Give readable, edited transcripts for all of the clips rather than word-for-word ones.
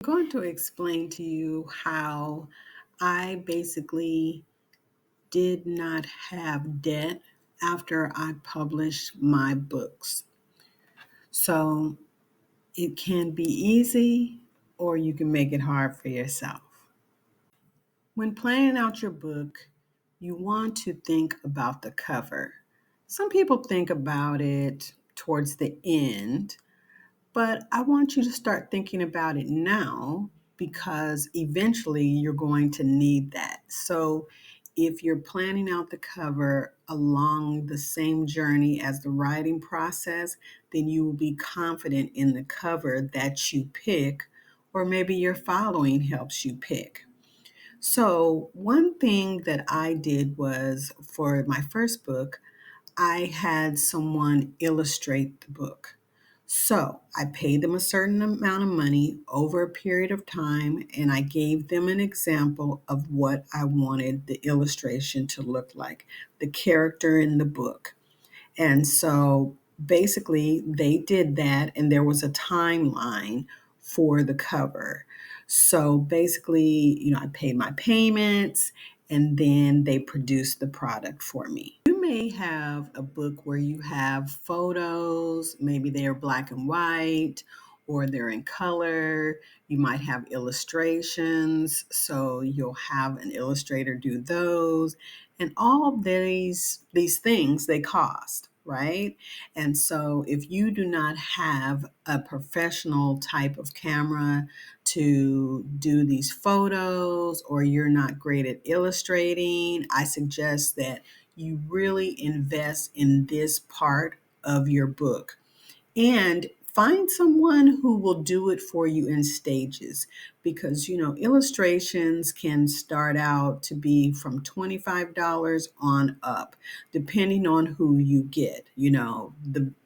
Going to explain to you how I basically did not have debt after I published my books. So it can be easy or you can make it hard for yourself. When planning out your book, you want to think about the cover. Some people think about it towards the end. But I want you to start thinking about it now because eventually you're going to need that. So if you're planning out the cover along the same journey as the writing process, then you will be confident in the cover that you pick, or maybe your following helps you pick. So, one thing that I did was for my first book, I had someone illustrate the book. So I paid them a certain amount of money over a period of time, and I gave them an example of what I wanted the illustration to look like, the character in the book. And so basically, they did that, and there was a timeline for the cover. So basically, I paid my payments, and then they produced the product for me. You may have a book where you have photos, maybe they're black and white or they're in color. You might have illustrations, so you'll have an illustrator do those. And all of these things they cost, right? And so if you do not have a professional type of camera to do these photos or you're not great at illustrating, I suggest that you really invest in this part of your book and find someone who will do it for you in stages because illustrations can start out to be from $25 on up depending on who you get.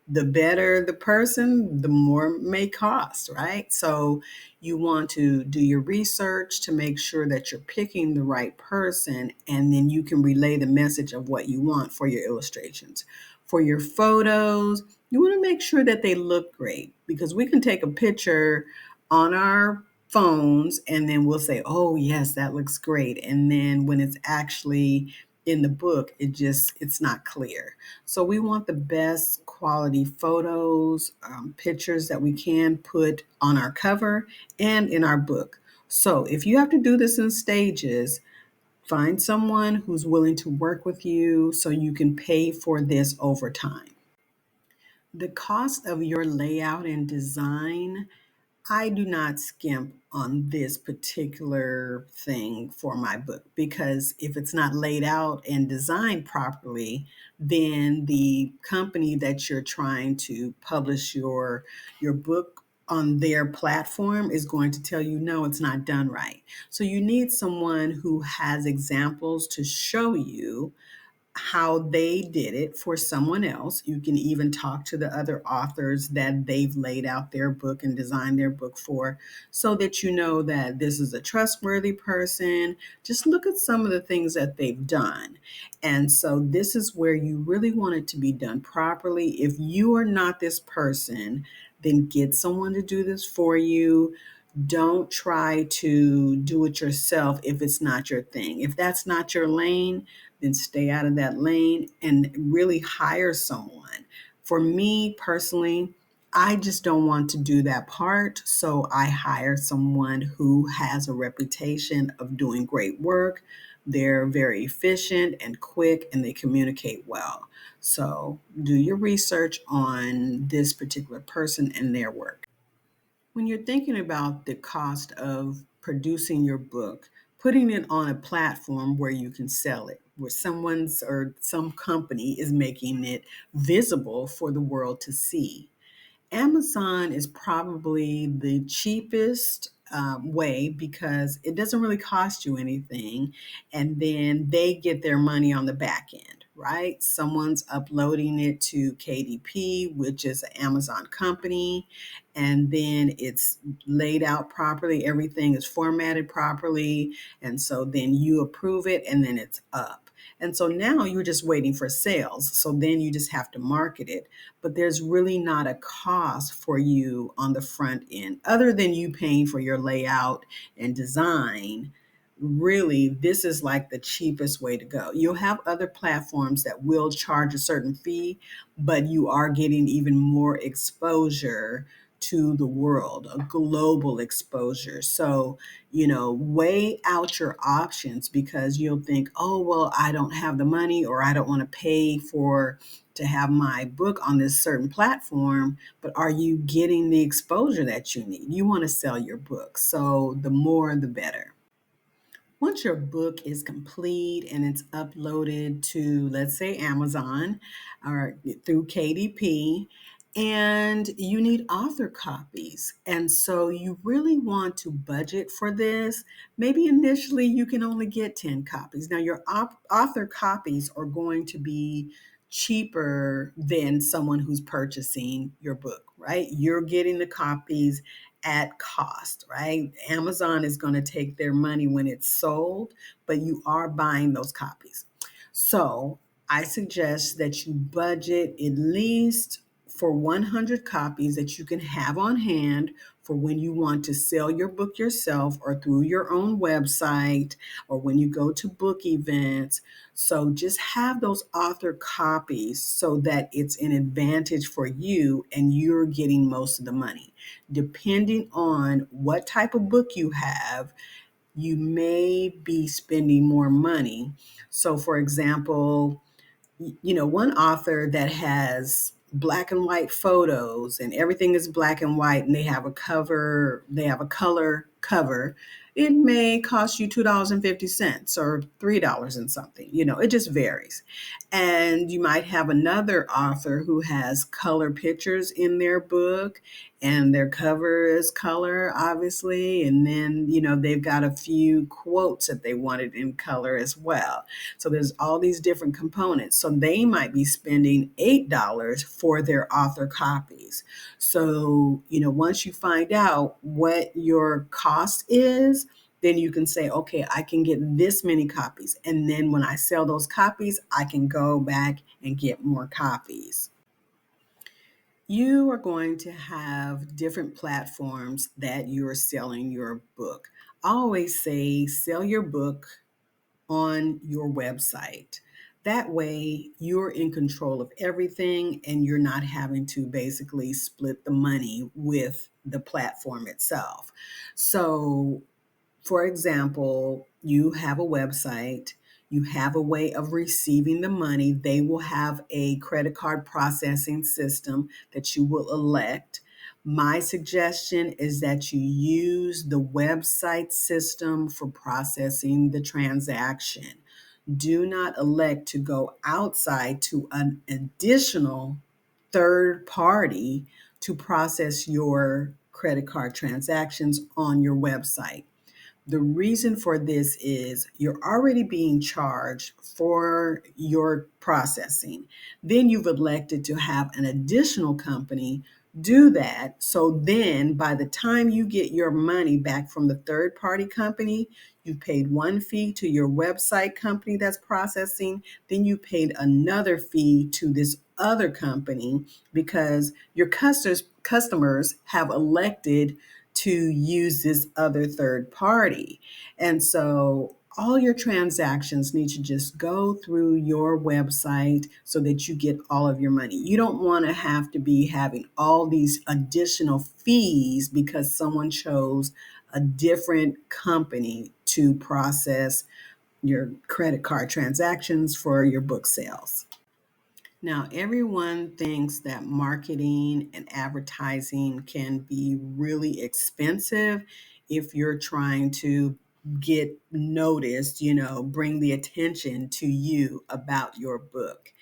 The better the person, the more it may cost, right? So you want to do your research to make sure that you're picking the right person, and then you can relay the message of what you want for your illustrations. For your photos, you want to make sure that they look great because we can take a picture on our phones and then we'll say, oh, yes, that looks great. And then when it's actually in the book, it's not clear. So we want the best quality photos, pictures that we can put on our cover and in our book. So if you have to do this in stages, find someone who's willing to work with you so you can pay for this over time. The cost of your layout and design, I do not skimp on this particular thing for my book because if it's not laid out and designed properly, then the company that you're trying to publish your book on their platform is going to tell you no, it's not done right. So you need someone who has examples to show you how they did it for someone else. You can even talk to the other authors that they've laid out their book and designed their book for so that you know that this is a trustworthy person. Just look at some of the things that they've done. And so this is where you really want it to be done properly. If you are not this person, then get someone to do this for you. Don't try to do it yourself if it's not your thing. If that's not your lane, then stay out of that lane and really hire someone. For me personally, I just don't want to do that part. So I hire someone who has a reputation of doing great work. They're very efficient and quick and they communicate well. So do your research on this particular person and their work. When you're thinking about the cost of producing your book, putting it on a platform where you can sell it, where someone's or some company is making it visible for the world to see. Amazon is probably the cheapest way because it doesn't really cost you anything. And then they get their money on the back end, right? Someone's uploading it to KDP, which is an Amazon company. And then it's laid out properly. Everything is formatted properly. And so then you approve it and then it's up. And so now you're just waiting for sales. So then you just have to market it. But there's really not a cost for you on the front end, other than you paying for your layout and design. Really, this is like the cheapest way to go. You'll have other platforms that will charge a certain fee, but you are getting even more exposure to the world, a global exposure. So, weigh out your options, because you'll think, oh, well, I don't have the money, or I don't want to pay for to have my book on this certain platform. But are you getting the exposure that you need? You want to sell your book. So the more, the better. Once your book is complete and it's uploaded to, let's say, Amazon or through KDP, and you need author copies. And so you really want to budget for this. Maybe initially you can only get 10 copies. Now, your author copies are going to be cheaper than someone who's purchasing your book, right? You're getting the copies at cost, right? Amazon is going to take their money when it's sold, but you are buying those copies. So I suggest that you budget at least for 100 copies that you can have on hand for when you want to sell your book yourself, or through your own website, or when you go to book events. So just have those author copies so that it's an advantage for you and you're getting most of the money. Depending on what type of book you have, you may be spending more money. So, for example, one author that has black and white photos and everything is black and white, and they have a color cover, it may cost you $2.50 or $3 and something. It just varies. And you might have another author who has color pictures in their book, and their cover is color, obviously. And then, they've got a few quotes that they wanted in color as well. So there's all these different components. So they might be spending $8 for their author copies. So, once you find out what your cost is, then you can say, okay, I can get this many copies. And then when I sell those copies, I can go back and get more copies. You are going to have different platforms that you're selling your book. I always say sell your book on your website. That way, you're in control of everything and you're not having to basically split the money with the platform itself. So, for example, you have a website, you have a way of receiving the money. They will have a credit card processing system that you will elect. My suggestion is that you use the website system for processing the transaction. Do not elect to go outside to an additional third party to process your credit card transactions on your website. The reason for this is you're already being charged for your processing. Then you've elected to have an additional company do that. So then by the time you get your money back from the third party company, you paid one fee to your website company that's processing, then you paid another fee to this other company because your customers have elected to use this other third party. And so all your transactions need to just go through your website so that you get all of your money. You don't want to have to be having all these additional fees because someone chose a different company to process your credit card transactions for your book sales. Now, everyone thinks that marketing and advertising can be really expensive if you're trying to get noticed, bring the attention to you about your book.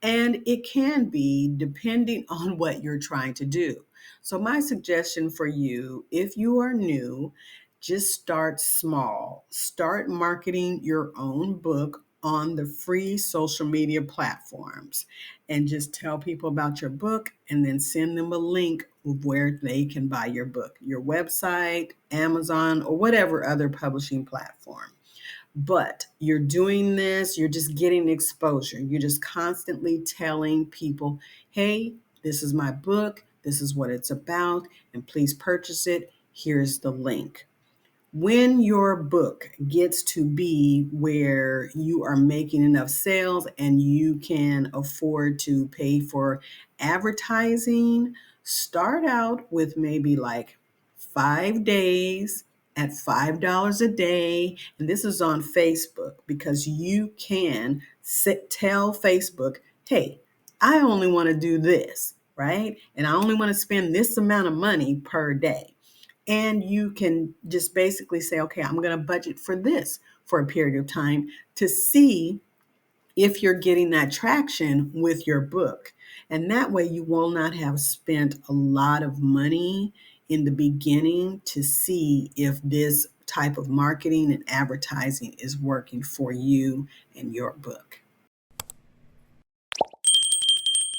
And it can be depending on what you're trying to do. So, my suggestion for you, if you are new, just start small. Start marketing your own book on the free social media platforms and just tell people about your book and then send them a link of where they can buy your book, your website, Amazon, or whatever other publishing platform. But you're doing this, you're just getting exposure. You're just constantly telling people, hey, this is my book, this is what it's about, and please purchase it. Here's the link. When your book gets to be where you are making enough sales and you can afford to pay for advertising, start out with maybe like 5 days at $5 a day. And this is on Facebook because you can tell Facebook, hey, I only want to do this, right? And I only want to spend this amount of money per day. And you can just basically say, okay, I'm going to budget for this for a period of time to see if you're getting that traction with your book. And that way you will not have spent a lot of money in the beginning to see if this type of marketing and advertising is working for you and your book.